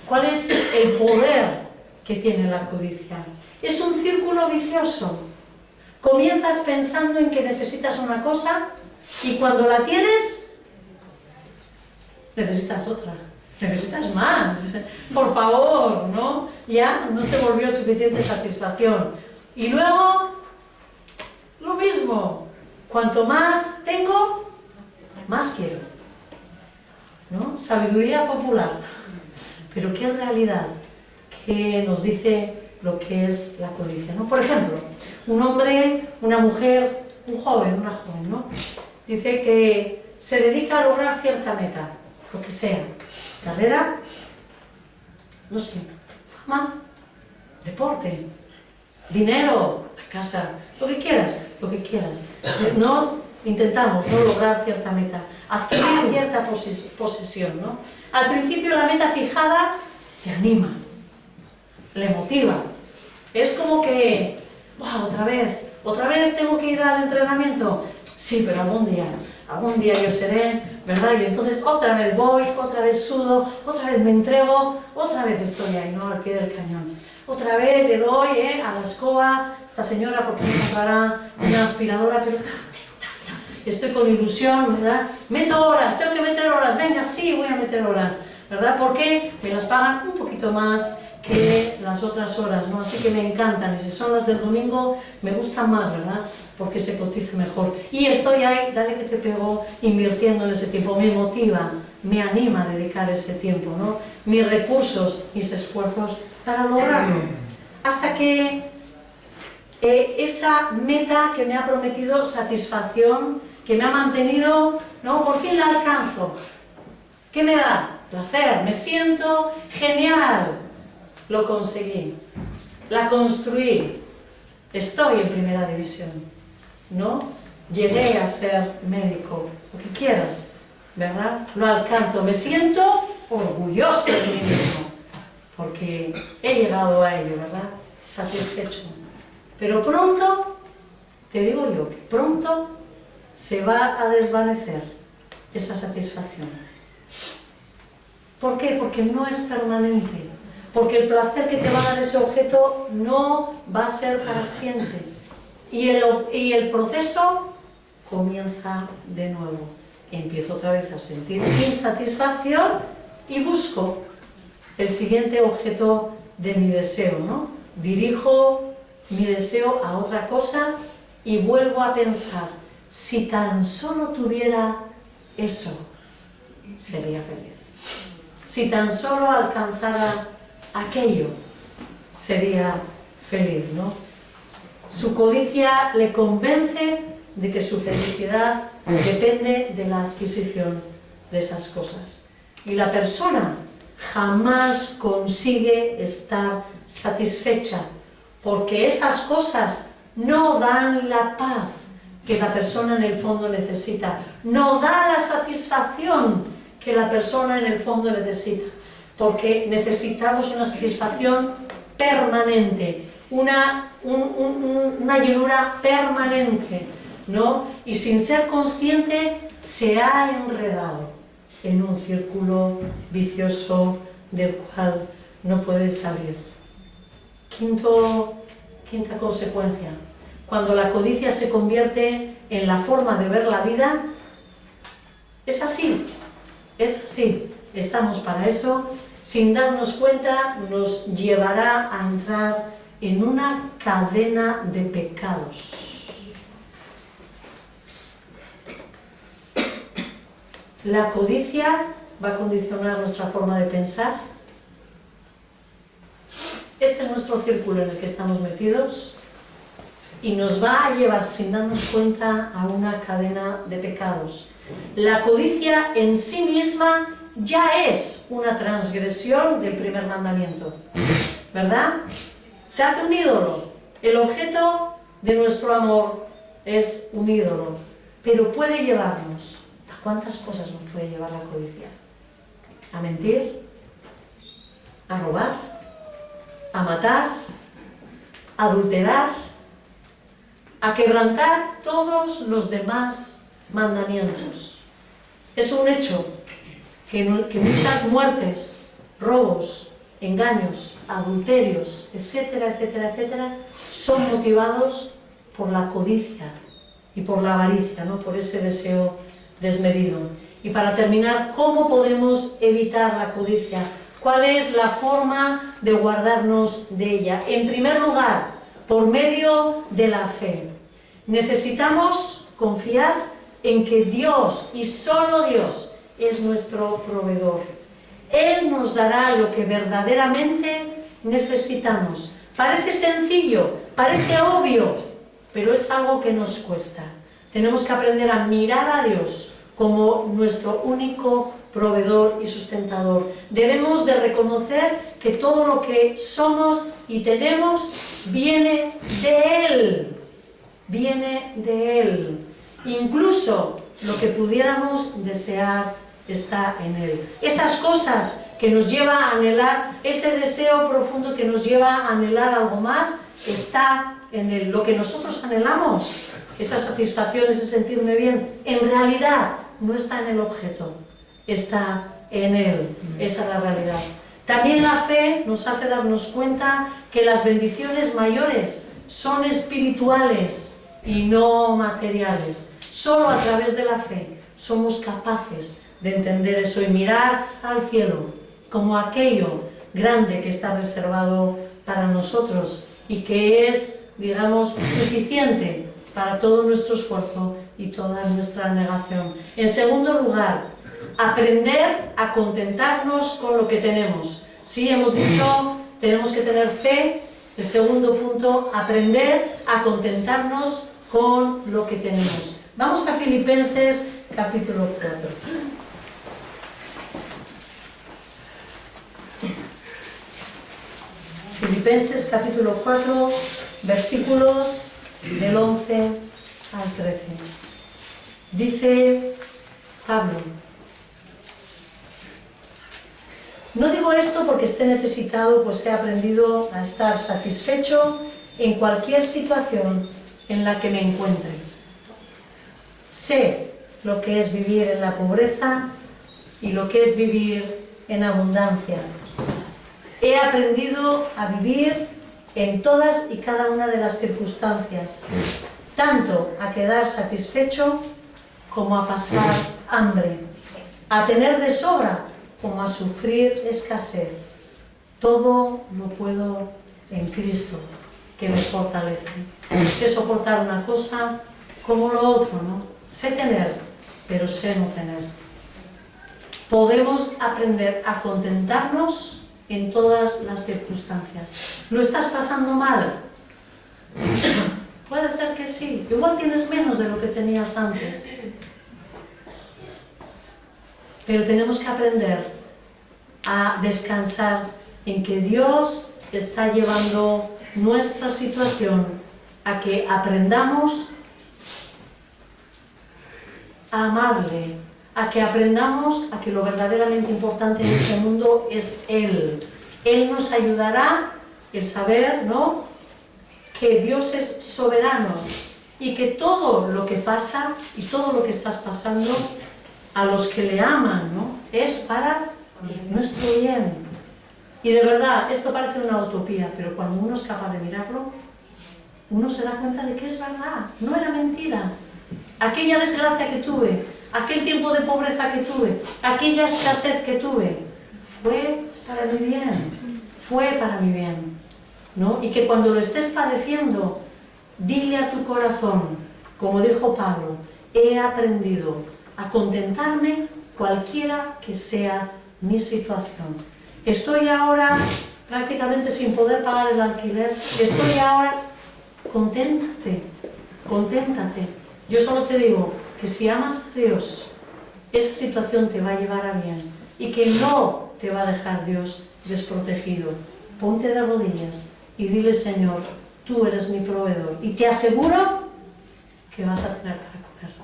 ¿Cuál es el poder que tiene la codicia? Es un círculo vicioso. Comienzas pensando en que necesitas una cosa y cuando la tienes, necesitas otra. Necesitas más. Por favor, ¿no? Ya no se volvió suficiente satisfacción. Y luego, lo mismo. Cuanto más tengo, más quiero, ¿no? Sabiduría popular. Pero ¿qué realidad? ¿Qué nos dice lo que es la codicia, ¿no? Por ejemplo, un hombre, una mujer, un joven, una joven, ¿no? Dice que se dedica a lograr cierta meta, lo que sea. Carrera, no sé, fama, deporte, dinero, la casa, lo que quieras, lo que quieras. No intentamos no lograr cierta meta, adquirir cierta posesión, ¿no? Al principio la meta fijada te anima, le motiva. Es como que, wow, otra vez tengo que ir al entrenamiento. Sí, pero algún día yo seré, ¿verdad? Y entonces otra vez voy, otra vez sudo, otra vez me entrego, otra vez estoy ahí, ¿no? Al pie del cañón. Otra vez le doy a la escoba, esta señora porque me comprará una aspiradora, pero estoy con ilusión, ¿verdad? Meto horas, tengo que meter horas, venga, sí, voy a meter horas, ¿verdad? Porque me las pagan un poquito más que las otras horas, ¿no? Así que me encantan, y si son las del domingo me gustan más, ¿verdad? Porque se cotiza mejor. Y estoy ahí, dale que te pego, invirtiendo en ese tiempo, me motiva, me anima a dedicar ese tiempo, ¿no? Mis recursos, mis esfuerzos para lograrlo. Hasta que esa meta que me ha prometido satisfacción, que me ha mantenido, ¿no? Por fin la alcanzo. ¿Qué me da? Placer, me siento genial. Lo conseguí, la construí, estoy en primera división, ¿no? Llegué a ser médico, lo que quieras, ¿verdad? Lo alcanzo, me siento orgulloso de mí mismo, porque he llegado a ello, ¿verdad? Satisfecho. Pero pronto, te digo yo, que pronto se va a desvanecer esa satisfacción. ¿Por qué? Porque no es permanente. Porque el placer que te va a dar ese objeto no va a ser para siempre. Y el proceso comienza de nuevo. Empiezo otra vez a sentir insatisfacción y busco el siguiente objeto de mi deseo, ¿no? Dirijo mi deseo a otra cosa y vuelvo a pensar, si tan solo tuviera eso, sería feliz. Si tan solo alcanzara aquello, sería feliz, ¿no? Su codicia le convence de que su felicidad depende de la adquisición de esas cosas. Y la persona jamás consigue estar satisfecha, porque esas cosas no dan la paz que la persona en el fondo necesita, no da la satisfacción que la persona en el fondo necesita. Porque necesitamos una satisfacción permanente, una llenura permanente, ¿no? Y sin ser consciente se ha enredado en un círculo vicioso del cual no puede salir. Quinta consecuencia, cuando la codicia se convierte en la forma de ver la vida, es así, estamos para eso. Sin darnos cuenta, nos llevará a entrar en una cadena de pecados. La codicia va a condicionar nuestra forma de pensar. Este es nuestro círculo en el que estamos metidos y nos va a llevar, sin darnos cuenta, a una cadena de pecados. La codicia en sí misma ya es una transgresión del primer mandamiento, ¿verdad? Se hace un ídolo. El objeto de nuestro amor es un ídolo, pero puede llevarnos. ¿A cuántas cosas nos puede llevar la codicia? A mentir, a robar, a matar, a adulterar, a quebrantar todos los demás mandamientos. Es un hecho que muchas muertes, robos, engaños, adulterios, etcétera, etcétera, etcétera, son motivados por la codicia y por la avaricia, ¿no? Por ese deseo desmedido. Y para terminar, ¿cómo podemos evitar la codicia? ¿Cuál es la forma de guardarnos de ella? En primer lugar, por medio de la fe. Necesitamos confiar en que Dios, y solo Dios, es nuestro proveedor. Él nos dará lo que verdaderamente necesitamos. Parece sencillo, parece obvio, pero es algo que nos cuesta. Tenemos que aprender a mirar a Dios como nuestro único proveedor y sustentador. Debemos de reconocer que todo lo que somos y tenemos viene de Él. Viene de Él. Incluso lo que pudiéramos desear está en Él. Esas cosas que nos lleva a anhelar, ese deseo profundo que nos lleva a anhelar algo más, está en Él. Lo que nosotros anhelamos, esa satisfacción, ese sentirme bien, en realidad no está en el objeto, está en Él. Esa es la realidad. También la fe nos hace darnos cuenta que las bendiciones mayores son espirituales y no materiales. Solo a través de la fe somos capaces de entender eso y mirar al cielo como aquello grande que está reservado para nosotros y que es, digamos, suficiente para todo nuestro esfuerzo y toda nuestra negación. En segundo lugar, aprender a contentarnos con lo que tenemos. Sí, hemos dicho, tenemos que tener fe. El segundo punto, aprender a contentarnos con lo que tenemos. Vamos a Filipenses capítulo 4. Filipenses capítulo 4, versículos del 11 al 13. Dice Pablo: no digo esto porque esté necesitado, pues he aprendido a estar satisfecho en cualquier situación en la que me encuentre. Sé lo que es vivir en la pobreza y lo que es vivir en abundancia. He aprendido a vivir en todas y cada una de las circunstancias, tanto a quedar satisfecho como a pasar hambre, a tener de sobra como a sufrir escasez. Todo lo puedo en Cristo, que me fortalece. Sé soportar una cosa como lo otro, ¿no? Sé tener, pero sé no tener. Podemos aprender a contentarnos en todas las circunstancias. ¿Lo estás pasando mal? Puede ser que sí. Igual tienes menos de lo que tenías antes. Pero tenemos que aprender a descansar en que Dios está llevando nuestra situación a que aprendamos a amarle, a que aprendamos a que lo verdaderamente importante en este mundo es Él. Él nos ayudará el saber, ¿no?, que Dios es soberano y que todo lo que pasa y todo lo que estás pasando a los que le aman, ¿no?, es para nuestro bien. Y de verdad, esto parece una utopía, pero cuando uno es capaz de mirarlo, uno se da cuenta de que es verdad, no era mentira. Aquella desgracia que tuve, aquel tiempo de pobreza que tuve, aquella escasez que tuve, fue para mi bien, fue para mi bien, ¿no? Y que cuando lo estés padeciendo, dile a tu corazón, como dijo Pablo, he aprendido a contentarme cualquiera que sea mi situación. Estoy ahora prácticamente sin poder pagar el alquiler, estoy ahora, conténtate, conténtate. Yo solo te digo que si amas a Dios, esa situación te va a llevar a bien y que no te va a dejar Dios desprotegido. Ponte de rodillas y dile: Señor, tú eres mi proveedor y te aseguro que vas a tener para comer.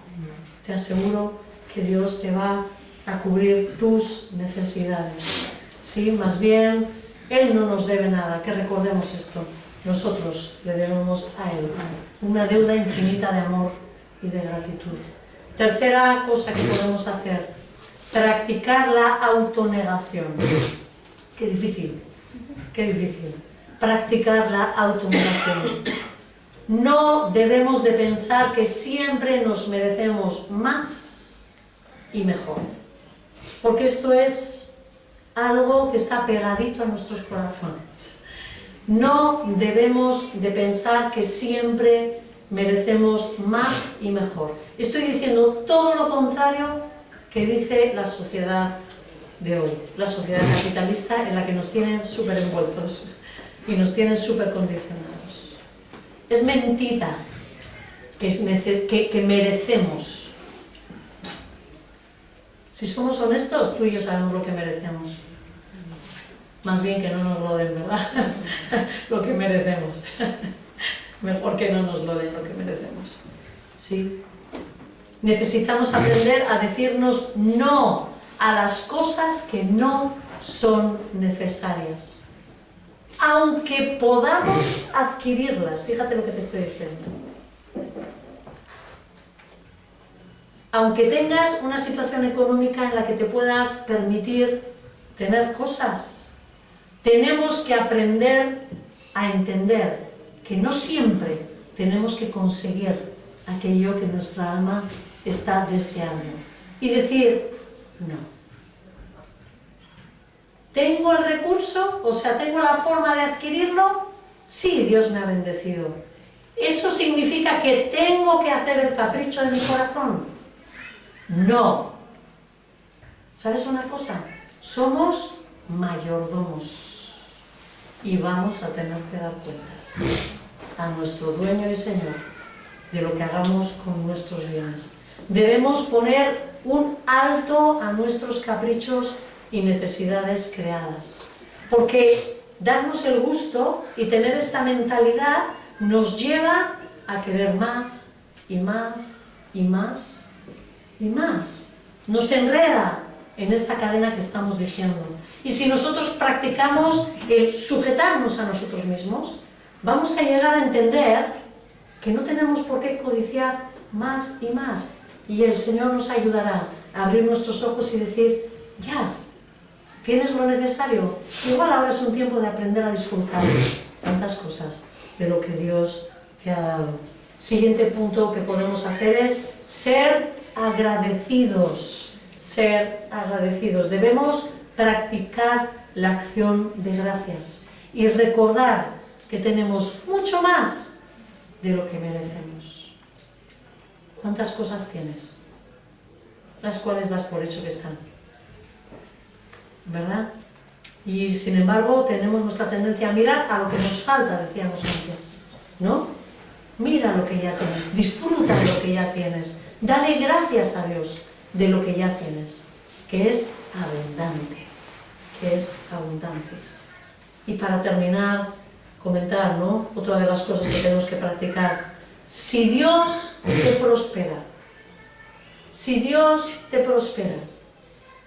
Te aseguro que Dios te va a cubrir tus necesidades. Sí, más bien, Él no nos debe nada, que recordemos esto. Nosotros le debemos a Él una deuda infinita de amor y de gratitud. Tercera cosa que podemos hacer: practicar la autonegación. Qué difícil, qué difícil. Practicar la autonegación. No debemos de pensar que siempre nos merecemos más y mejor, porque esto es algo que está pegadito a nuestros corazones. No debemos de pensar que siempre merecemos más y mejor. Estoy diciendo todo lo contrario que dice la sociedad de hoy, la sociedad capitalista en la que nos tienen súper envueltos y nos tienen súper condicionados. Es mentira que merecemos. Si somos honestos, tú y yo sabemos lo que merecemos. Más bien que no nos lo den, ¿verdad? Lo que merecemos. Mejor que no nos lo den lo que merecemos. ¿Sí? Necesitamos aprender a decirnos no a las cosas que no son necesarias, aunque podamos adquirirlas. Fíjate lo que te estoy diciendo. Aunque tengas una situación económica en la que te puedas permitir tener cosas, tenemos que aprender a entender que no siempre tenemos que conseguir aquello que nuestra alma está deseando y decir no. ¿Tengo el recurso? O sea, ¿tengo la forma de adquirirlo? Sí, Dios me ha bendecido. ¿Eso significa que tengo que hacer el capricho de mi corazón? No. ¿Sabes una cosa? Somos mayordomos y vamos a tener que dar cuentas a nuestro dueño y Señor de lo que hagamos con nuestros bienes. Debemos poner un alto a nuestros caprichos y necesidades creadas, porque darnos el gusto y tener esta mentalidad nos lleva a querer más y más y más y más. Nos enreda en esta cadena que estamos diciendo. Y si nosotros practicamos el sujetarnos a nosotros mismos, vamos a llegar a entender que no tenemos por qué codiciar más y más. Y el Señor nos ayudará a abrir nuestros ojos y decir, ya, ¿tienes lo necesario? Igual ahora es un tiempo de aprender a disfrutar tantas cosas de lo que Dios te ha dado. Siguiente punto que podemos hacer es ser agradecidos. Ser agradecidos. Debemos practicar la acción de gracias y recordar que tenemos mucho más de lo que merecemos. ¿Cuántas cosas tienes? Las cuales das por hecho que están, ¿verdad? Y sin embargo tenemos nuestra tendencia a mirar a lo que nos falta, decíamos antes, ¿no? Mira lo que ya tienes, disfruta de lo que ya tienes, dale gracias a Dios de lo que ya tienes, que es abundante, que es abundante. Y para terminar, comentar, ¿no? Otra de las cosas que tenemos que practicar. Si Dios te prospera, si Dios te prospera,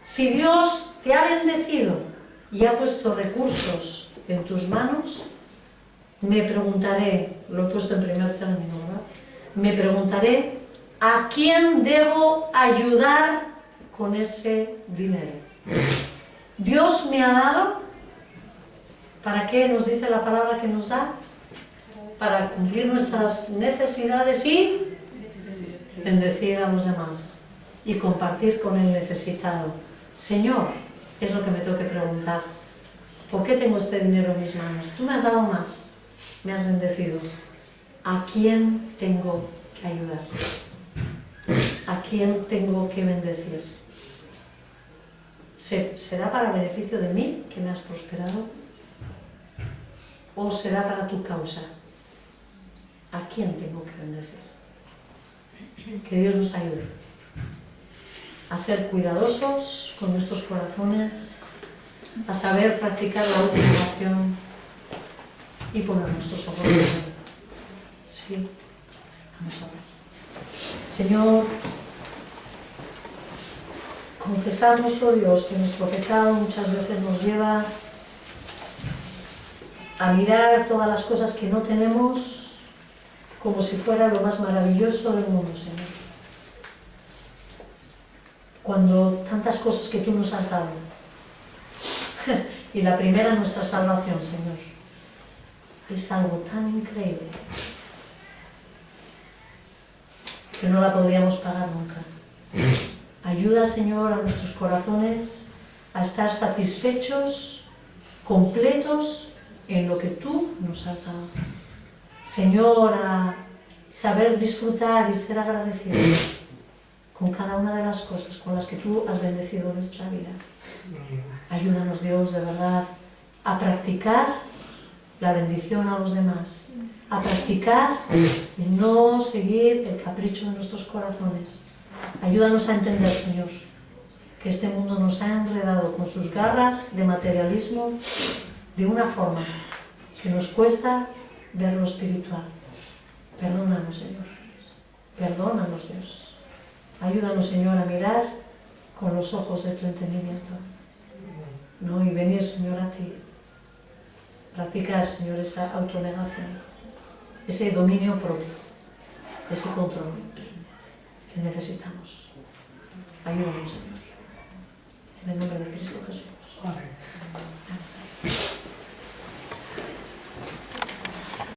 si Dios te ha bendecido y ha puesto recursos en tus manos, me preguntaré, lo he puesto en primer término, ¿verdad? Me preguntaré, ¿a quién debo ayudar con ese dinero? Dios me ha dado, ¿para qué nos dice la palabra que nos da? Para cumplir nuestras necesidades y bendecir a los demás y compartir con el necesitado. Señor, es lo que me tengo que preguntar. ¿Por qué tengo este dinero en mis manos? Tú me has dado más, me has bendecido. ¿A quién tengo que ayudar? ¿A quién tengo que bendecir? ¿Será para beneficio de mí, que me has prosperado? ¿O será para tu causa? ¿A quién tengo que bendecir? Que Dios nos ayude a ser cuidadosos con nuestros corazones, a saber practicar la última oración y poner nuestros ojos en Él. Sí, vamos a ver. Señor, confesamos, oh Dios, que nuestro pecado muchas veces nos lleva a mirar todas las cosas que no tenemos como si fuera lo más maravilloso del mundo, Señor. Cuando tantas cosas que tú nos has dado, y la primera, nuestra salvación, Señor, es algo tan increíble que no la podríamos pagar nunca. Ayuda, Señor, a nuestros corazones a estar satisfechos, completos en lo que tú nos has dado. Señor, a saber disfrutar y ser agradecidos con cada una de las cosas con las que tú has bendecido nuestra vida. Ayúdanos, Dios, de verdad, a practicar la bendición a los demás, a practicar y no seguir el capricho de nuestros corazones. Ayúdanos a entender, Señor, que este mundo nos ha enredado con sus garras de materialismo de una forma que nos cuesta ver lo espiritual. Perdónanos, Señor. Perdónanos, Dios. Ayúdanos, Señor, a mirar con los ojos de tu entendimiento, ¿no? Y venir, Señor, a ti. Practicar, Señor, esa autonegación, ese dominio propio, ese control que necesitamos. Ayúdanos, Señor. En el nombre de Cristo.